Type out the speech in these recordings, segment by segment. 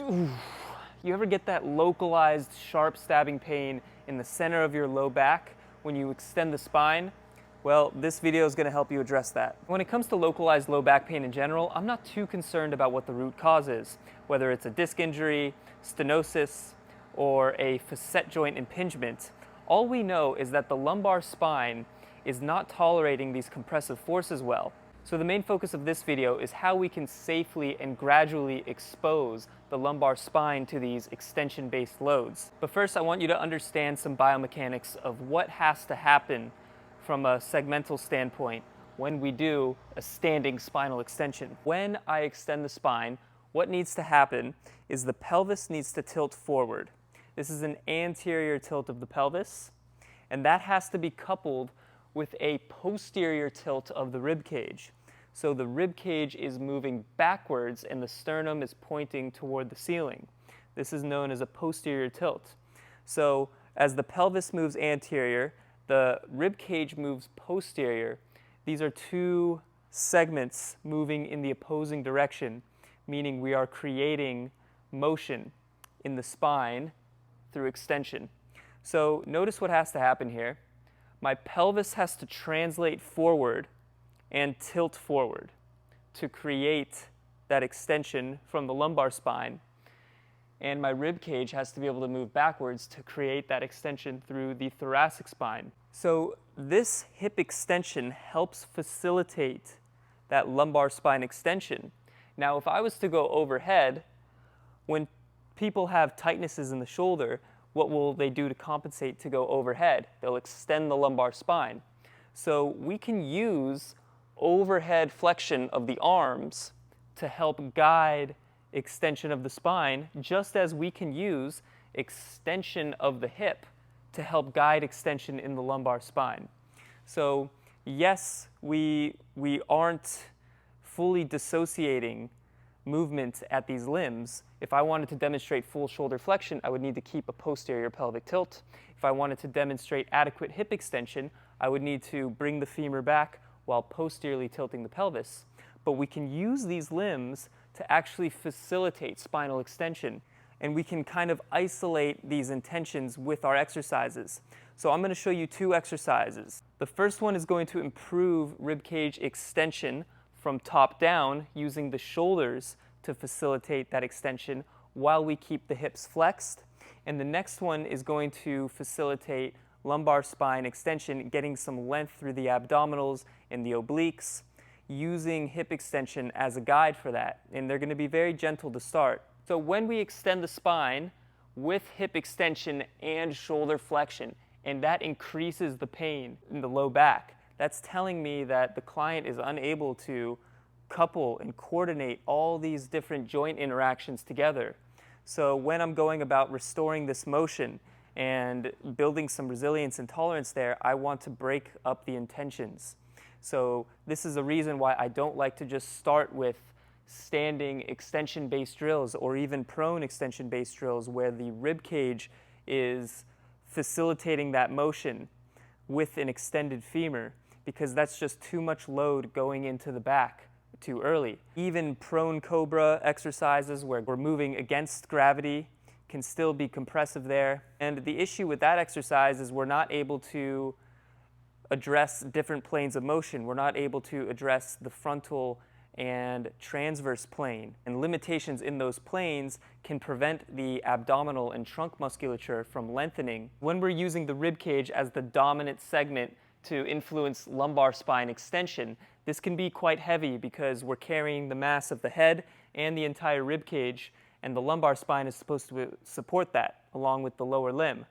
Ooh. You ever get that localized sharp stabbing pain in the center of your low back when you extend the spine? Well, this video is going to help you address that. When it comes to localized low back pain in general, I'm not too concerned about what the root cause is, whether it's a disc injury, stenosis, or a facet joint impingement. All we know is that the lumbar spine is not tolerating these compressive forces well. So the main focus of this video is how we can safely and gradually expose the lumbar spine to these extension-based loads. But first, I want you to understand some biomechanics of what has to happen from a segmental standpoint when we do a standing spinal extension. When I extend the spine, what needs to happen is the pelvis needs to tilt forward. This is an anterior tilt of the pelvis, and that has to be coupled with a posterior tilt of the rib cage. So the rib cage is moving backwards and the sternum is pointing toward the ceiling. This is known as a posterior tilt. So as the pelvis moves anterior, the rib cage moves posterior. These are two segments moving in the opposing direction, meaning we are creating motion in the spine through extension. So notice what has to happen here. My pelvis has to translate forward and tilt forward to create that extension from the lumbar spine. And my rib cage has to be able to move backwards to create that extension through the thoracic spine. So this hip extension helps facilitate that lumbar spine extension. Now, if I was to go overhead, when people have tightnesses in the shoulder, what will they do to compensate to go overhead? They'll extend the lumbar spine. So we can use overhead flexion of the arms to help guide extension of the spine, just as we can use extension of the hip to help guide extension in the lumbar spine. So yes, we aren't fully dissociating movement at these limbs. If I wanted to demonstrate full shoulder flexion, I would need to keep a posterior pelvic tilt. If I wanted to demonstrate adequate hip extension, I would need to bring the femur back while posteriorly tilting the pelvis. But we can use these limbs to actually facilitate spinal extension, and we can kind of isolate these intentions with our exercises. So I'm going to show you two exercises. The first one is going to improve ribcage extension from top down using the shoulders to facilitate that extension while we keep the hips flexed. And the next one is going to facilitate lumbar spine extension, getting some length through the abdominals and the obliques, using hip extension as a guide for that. And they're going to be very gentle to start. So when we extend the spine with hip extension and shoulder flexion, and that increases the pain in the low back, that's telling me that the client is unable to couple and coordinate all these different joint interactions together. So when I'm going about restoring this motion and building some resilience and tolerance there, I want to break up the intentions. So this is a reason why I don't like to just start with standing extension-based drills or even prone extension-based drills where the rib cage is facilitating that motion with an extended femur, because that's just too much load going into the back too early. Even prone cobra exercises where we're moving against gravity can still be compressive there. And the issue with that exercise is we're not able to address different planes of motion. We're not able to address the frontal and transverse plane. And limitations in those planes can prevent the abdominal and trunk musculature from lengthening. When we're using the rib cage as the dominant segment to influence lumbar spine extension, this can be quite heavy because we're carrying the mass of the head and the entire rib cage, and the lumbar spine is supposed to support that along with the lower limb.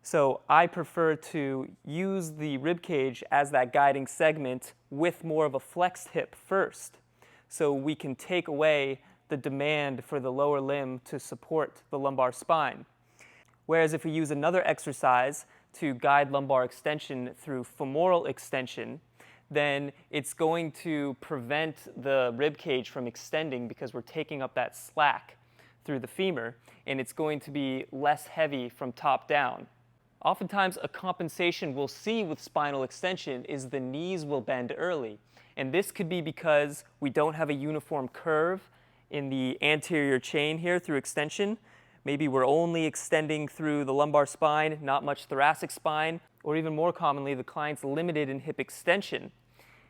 So I prefer to use the rib cage as that guiding segment with more of a flexed hip first, so we can take away the demand for the lower limb to support the lumbar spine. Whereas if we use another exercise to guide lumbar extension through femoral extension, then it's going to prevent the rib cage from extending because we're taking up that slack through the femur, and it's going to be less heavy from top down. Oftentimes, a compensation we'll see with spinal extension is the knees will bend early. And this could be because we don't have a uniform curve in the anterior chain here through extension. Maybe we're only extending through the lumbar spine, not much thoracic spine, or even more commonly, the client's limited in hip extension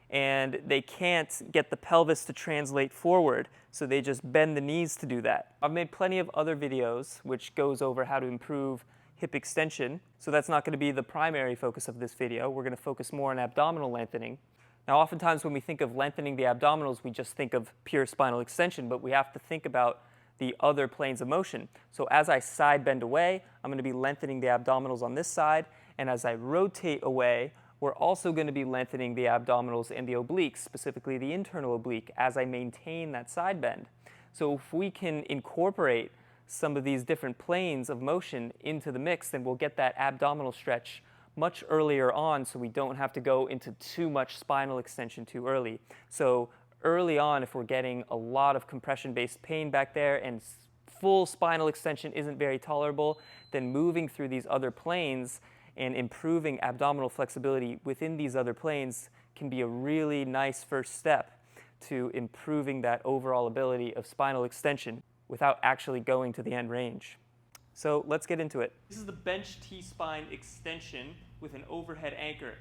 and they can't get the pelvis to translate forward, so they just bend the knees to do that. I've made plenty of other videos which goes over how to improve hip extension, so that's not going to be the primary focus of this video. We're going to focus more on abdominal lengthening. Now, oftentimes when we think of lengthening the abdominals, we just think of pure spinal extension, but we have to think about the other planes of motion. So as I side bend away, I'm going to be lengthening the abdominals on this side, and as I rotate away, we're also going to be lengthening the abdominals and the obliques, specifically the internal oblique, as I maintain that side bend. So if we can incorporate some of these different planes of motion into the mix, then we'll get that abdominal stretch much earlier on, so we don't have to go into too much spinal extension too early. So early on, if we're getting a lot of compression-based pain back there and full spinal extension isn't very tolerable, then moving through these other planes and improving abdominal flexibility within these other planes can be a really nice first step to improving that overall ability of spinal extension without actually going to the end range. So let's get into it. This is the bench T-spine extension with an overhead anchor.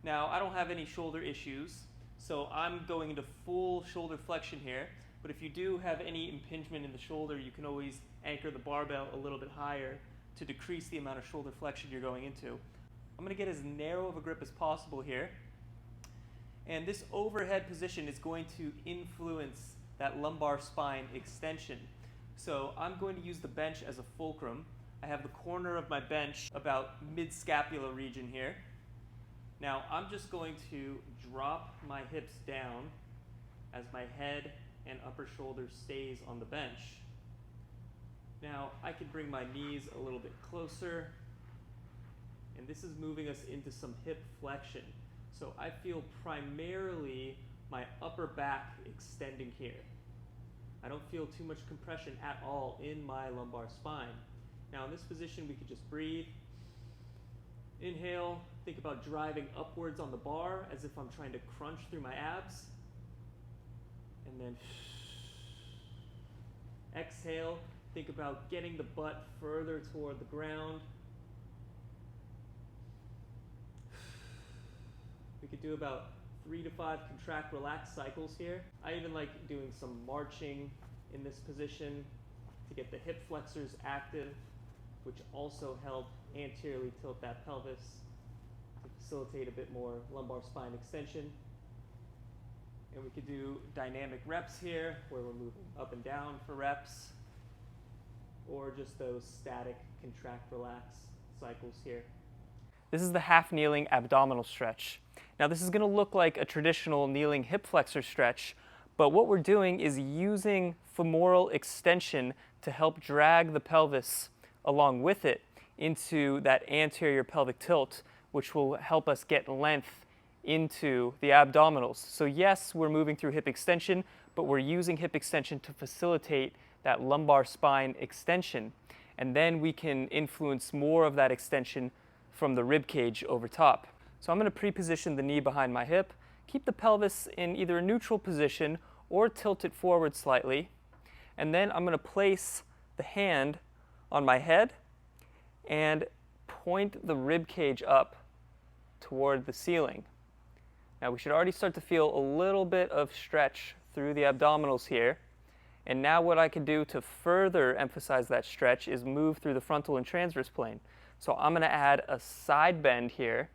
Now, I don't have any shoulder issues, so I'm going into full shoulder flexion here, but if you do have any impingement in the shoulder, you can always anchor the barbell a little bit higher to decrease the amount of shoulder flexion you're going into. I'm going to get as narrow of a grip as possible here. And this overhead position is going to influence that lumbar spine extension. So I'm going to use the bench as a fulcrum. I have the corner of my bench about mid-scapula region here. Now I'm just going to drop my hips down as my head and upper shoulder stays on the bench. Now I can bring my knees a little bit closer, and this is moving us into some hip flexion. So I feel primarily my upper back extending here. I don't feel too much compression at all in my lumbar spine. Now in this position we could just breathe. Inhale, think about driving upwards on the bar as if I'm trying to crunch through my abs. And then exhale. Think about getting the butt further toward the ground. We could do about 3 to 5 contract, relax cycles here. I even like doing some marching in this position to get the hip flexors active, which also help anteriorly tilt that pelvis to facilitate a bit more lumbar spine extension. And we could do dynamic reps here, where we're moving up and down for reps, or just those static contract, relax cycles here. This is the half kneeling abdominal stretch. Now this is going to look like a traditional kneeling hip flexor stretch, but what we're doing is using femoral extension to help drag the pelvis along with it into that anterior pelvic tilt, which will help us get length into the abdominals. So yes, we're moving through hip extension, but we're using hip extension to facilitate that lumbar spine extension, and then we can influence more of that extension from the rib cage over top. So I'm going to pre-position the knee behind my hip, keep the pelvis in either a neutral position or tilt it forward slightly, and then I'm going to place the hand on my head and point the rib cage up toward the ceiling. Now we should already start to feel a little bit of stretch through the abdominals here. And now what I can do to further emphasize that stretch is move through the frontal and transverse plane. So I'm going to add a side bend here,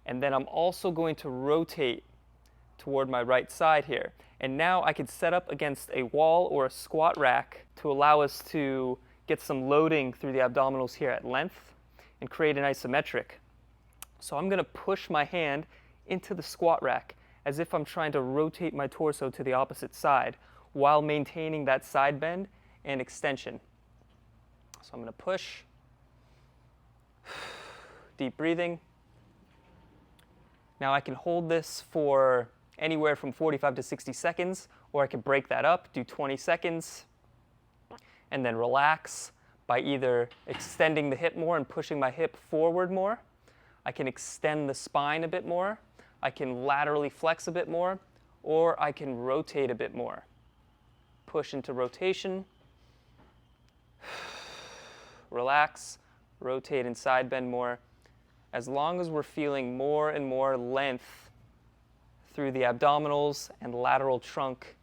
and then I'm also going to rotate toward my right side here. And now I can set up against a wall or a squat rack to allow us to get some loading through the abdominals here at length and create an isometric. So I'm going to push my hand into the squat rack as if I'm trying to rotate my torso to the opposite side, while maintaining that side bend and extension. So I'm going to push, deep breathing. Now I can hold this for anywhere from 45 to 60 seconds, or I can break that up, do 20 seconds, and then relax by either extending the hip more and pushing my hip forward more. I can extend the spine a bit more. I can laterally flex a bit more, or I can rotate a bit more. push into rotation. Relax, rotate and side bend more. As long as we're feeling more and more length through the abdominals and lateral trunk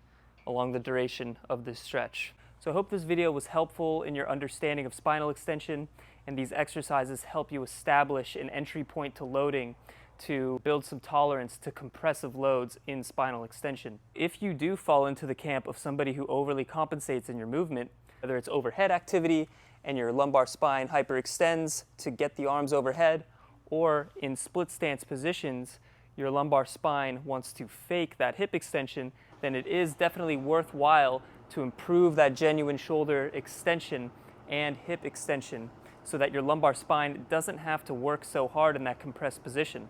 along the duration of this stretch. So I hope this video was helpful in your understanding of spinal extension, and these exercises help you establish an entry point to loading to build some tolerance to compressive loads in spinal extension. If you do fall into the camp of somebody who overly compensates in your movement, whether it's overhead activity and your lumbar spine hyperextends to get the arms overhead, or in split stance positions, your lumbar spine wants to fake that hip extension, then it is definitely worthwhile to improve that genuine shoulder extension and hip extension so that your lumbar spine doesn't have to work so hard in that compressed position.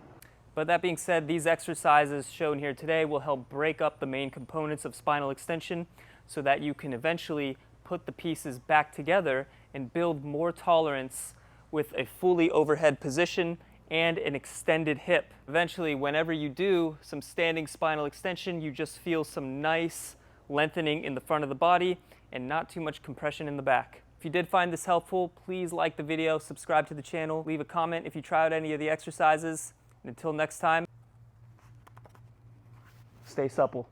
But that being said, these exercises shown here today will help break up the main components of spinal extension so that you can eventually put the pieces back together and build more tolerance with a fully overhead position and an extended hip. Eventually, whenever you do some standing spinal extension, you just feel some nice lengthening in the front of the body and not too much compression in the back. If you did find this helpful, please like the video, subscribe to the channel, leave a comment if you tried any of the exercises. And until next time, stay supple.